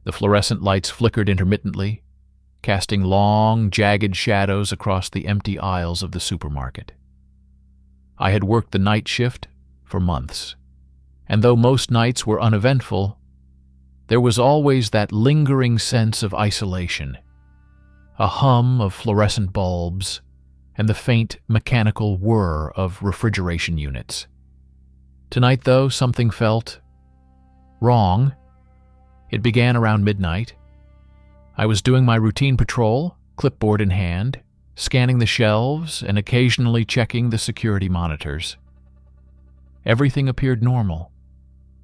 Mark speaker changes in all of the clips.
Speaker 1: The fluorescent lights flickered intermittently, casting long, jagged shadows across the empty aisles of the supermarket. I had worked the night shift for months, and though most nights were uneventful, there was always that lingering sense of isolation, a hum of fluorescent bulbs, and the faint mechanical whir of refrigeration units. Tonight, though, something felt wrong. It began around midnight. I was doing my routine patrol, clipboard in hand, scanning the shelves and occasionally checking the security monitors. Everything appeared normal.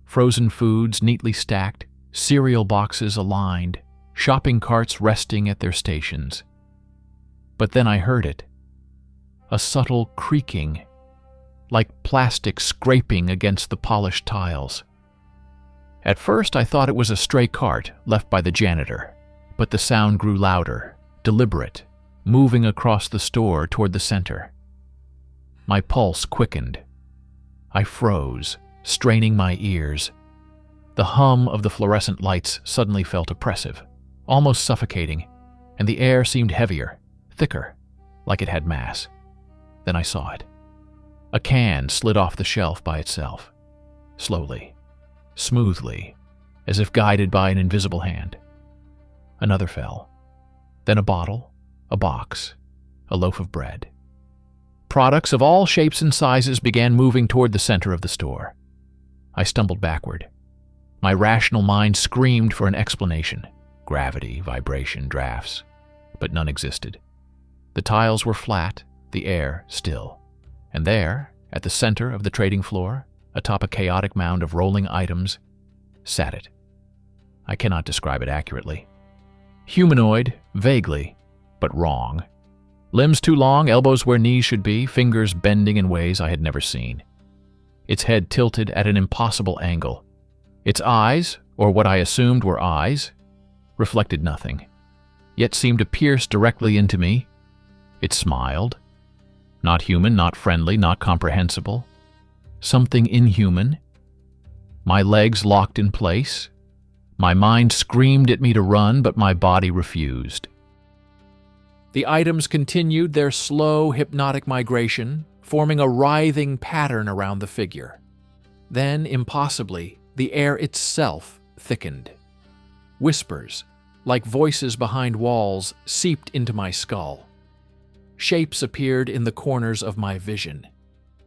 Speaker 1: Frozen foods neatly stacked, cereal boxes aligned, shopping carts resting at their stations. But then I heard it. A subtle creaking, like plastic scraping against the polished tiles. At first I thought it was a stray cart left by the janitor, but the sound grew louder, deliberate, moving across the store toward the center. My pulse quickened. I froze, straining my ears. The hum of the fluorescent lights suddenly felt oppressive, almost suffocating, and the air seemed heavier, thicker, like it had mass. Then I saw it. A can slid off the shelf by itself, slowly, smoothly, as if guided by an invisible hand. Another fell. Then a bottle, a box, a loaf of bread. Products of all shapes and sizes began moving toward the center of the store. I stumbled backward. My rational mind screamed for an explanation. Gravity, vibration, drafts. But none existed. The tiles were flat, the air still. And there, at the center of the trading floor, atop a chaotic mound of rolling items, sat it. I cannot describe it accurately. Humanoid, vaguely, but wrong. Limbs too long, elbows where knees should be, fingers bending in ways I had never seen. Its head tilted at an impossible angle. Its eyes, or what I assumed were eyes, reflected nothing, yet seemed to pierce directly into me. It smiled. Not human, not friendly, not comprehensible. Something inhuman. My legs locked in place. My mind screamed at me to run, but my body refused. The items continued their slow, hypnotic migration, forming a writhing pattern around the figure. Then, impossibly, the air itself thickened. Whispers, like voices behind walls, seeped into my skull. Shapes appeared in the corners of my vision.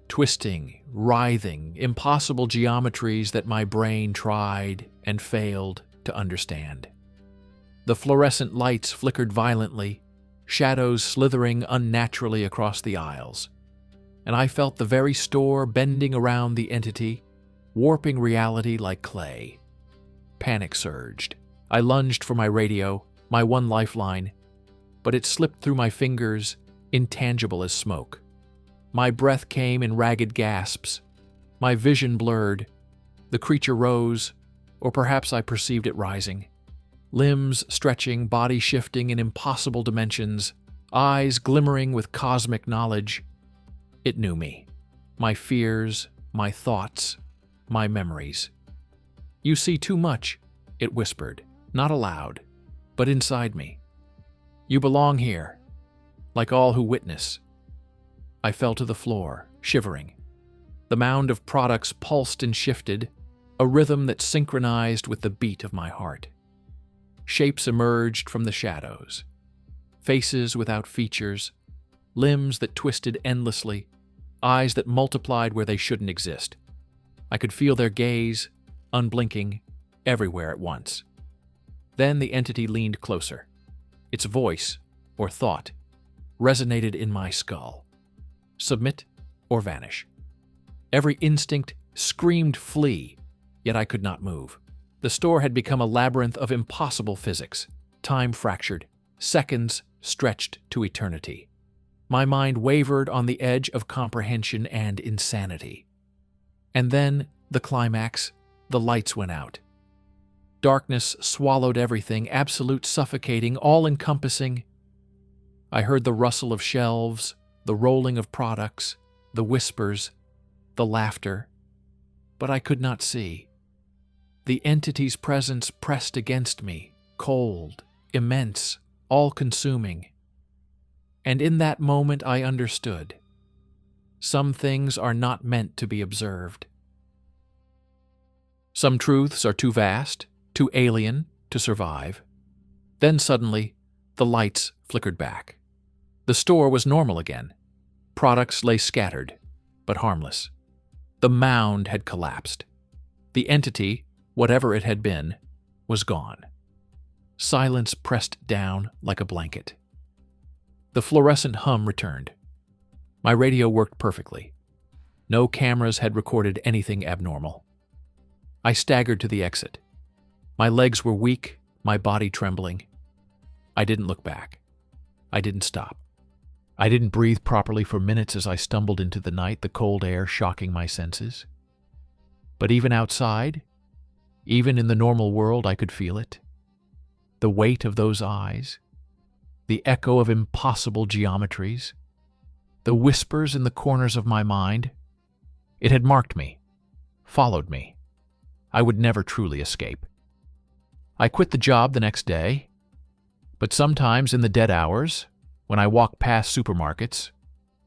Speaker 1: Twisting, writhing, impossible geometries that my brain tried and failed to understand. The fluorescent lights flickered violently, shadows slithering unnaturally across the aisles, and I felt the very store bending around the entity, warping reality like clay. Panic surged. I lunged for my radio, my one lifeline, but it slipped through my fingers, intangible as smoke. My breath came in ragged gasps. My vision blurred. The creature rose, or perhaps I perceived it rising. Limbs stretching, body shifting in impossible dimensions, eyes glimmering with cosmic knowledge. It knew me. My fears, my thoughts, my memories. "You see too much," it whispered, not aloud, but inside me. "You belong here, like all who witness." I fell to the floor, shivering. The mound of products pulsed and shifted, a rhythm that synchronized with the beat of my heart. Shapes emerged from the shadows. Faces without features, limbs that twisted endlessly, eyes that multiplied where they shouldn't exist. I could feel their gaze, unblinking, everywhere at once. Then the entity leaned closer. Its voice, or thought, resonated in my skull. Submit or vanish. Every instinct screamed flee, yet I could not move. The store had become a labyrinth of impossible physics, time fractured, seconds stretched to eternity. My mind wavered on the edge of comprehension and insanity. And then, the climax, the lights went out. Darkness swallowed everything, absolute, suffocating, all-encompassing. I heard the rustle of shelves, the rolling of products, the whispers, the laughter, but I could not see. The entity's presence pressed against me, cold, immense, all-consuming. And in that moment I understood. Some things are not meant to be observed. Some truths are too vast, too alien to survive. Then suddenly, the lights flickered back. The store was normal again. Products lay scattered, but harmless. The mound had collapsed. The entity, whatever it had been, was gone. Silence pressed down like a blanket. The fluorescent hum returned. My radio worked perfectly. No cameras had recorded anything abnormal. I staggered to the exit. My legs were weak, my body trembling. I didn't look back. I didn't stop. I didn't breathe properly for minutes as I stumbled into the night, the cold air shocking my senses. But even outside, even in the normal world, I could feel it. The weight of those eyes, the echo of impossible geometries, the whispers in the corners of my mind. It had marked me, followed me. I would never truly escape. I quit the job the next day, but sometimes in the dead hours, when I walk past supermarkets,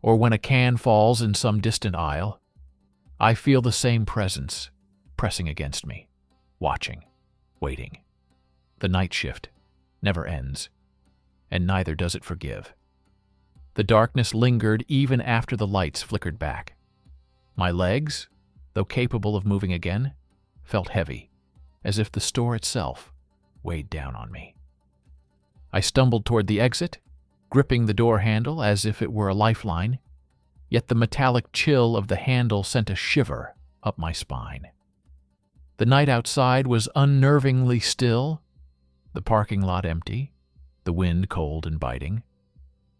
Speaker 1: or when a can falls in some distant aisle, I feel the same presence pressing against me, watching, waiting. The night shift never ends, and neither does it forgive. The darkness lingered even after the lights flickered back. My legs, though capable of moving again, felt heavy, as if the store itself weighed down on me. I stumbled toward the exit, gripping the door handle as if it were a lifeline, yet the metallic chill of the handle sent a shiver up my spine. The night outside was unnervingly still, the parking lot empty, the wind cold and biting.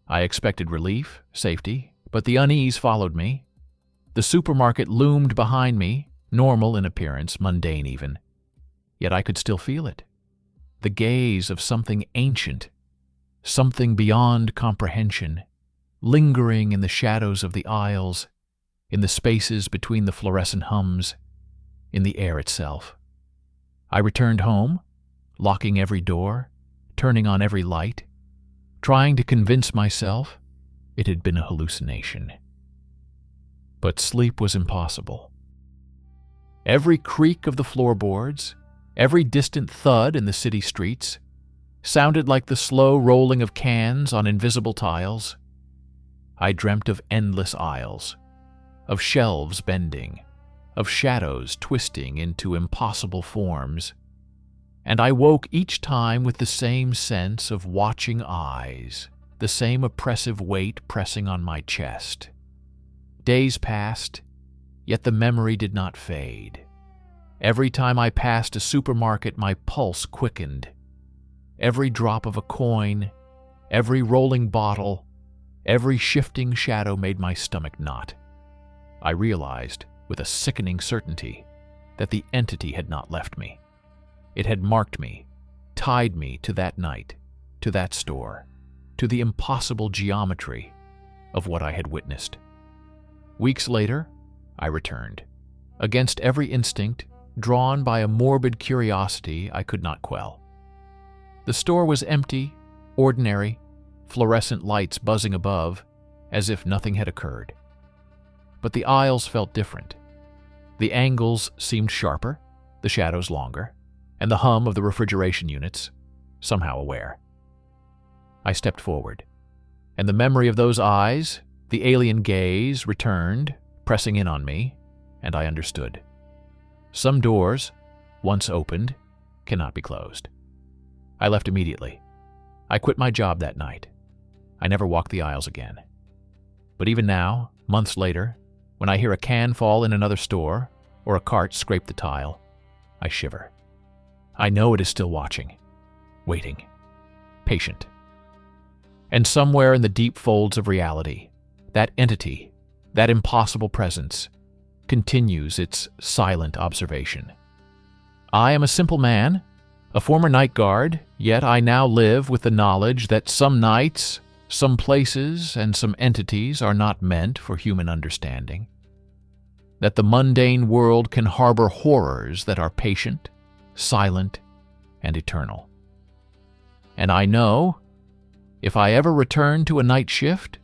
Speaker 1: I expected relief, safety, but the unease followed me. The supermarket loomed behind me, normal in appearance, mundane even. Yet I could still feel it. The gaze of something ancient, something beyond comprehension, lingering in the shadows of the aisles, in the spaces between the fluorescent hums, in the air itself. I returned home, locking every door, turning on every light, trying to convince myself it had been a hallucination. But sleep was impossible. Every creak of the floorboards, every distant thud in the city streets, sounded like the slow rolling of cans on invisible tiles. I dreamt of endless aisles, of shelves bending, of shadows twisting into impossible forms, and I woke each time with the same sense of watching eyes, the same oppressive weight pressing on my chest. Days passed, yet the memory did not fade. Every time I passed a supermarket, my pulse quickened. Every drop of a coin, every rolling bottle, every shifting shadow made my stomach knot. I realized, with a sickening certainty, that the entity had not left me. It had marked me, tied me to that night, to that store, to the impossible geometry of what I had witnessed. Weeks later, I returned, against every instinct, drawn by a morbid curiosity I could not quell. The store was empty, ordinary, fluorescent lights buzzing above, as if nothing had occurred. But the aisles felt different. The angles seemed sharper, the shadows longer, and the hum of the refrigeration units somehow aware. I stepped forward, and the memory of those eyes, the alien gaze, returned, pressing in on me, and I understood. Some doors, once opened, cannot be closed. I left immediately. I quit my job that night. I never walked the aisles again. But even now, months later, when I hear a can fall in another store or a cart scrape the tile, I shiver. I know it is still watching, waiting, patient. And somewhere in the deep folds of reality, that entity, that impossible presence, continues its silent observation. I am a simple man, a former night guard, yet I now live with the knowledge that some nights, some places, and some entities are not meant for human understanding. That the mundane world can harbor horrors that are patient, silent, and eternal. And I know, if I ever return to a night shift,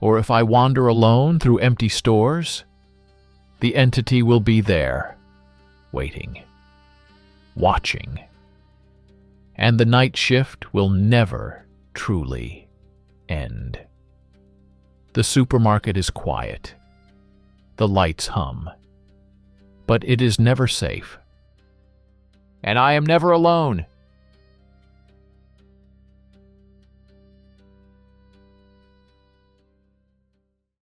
Speaker 1: or if I wander alone through empty stores, the entity will be there, waiting, watching. And the night shift will never truly end. The supermarket is quiet. The lights hum. But it is never safe. And I am never alone.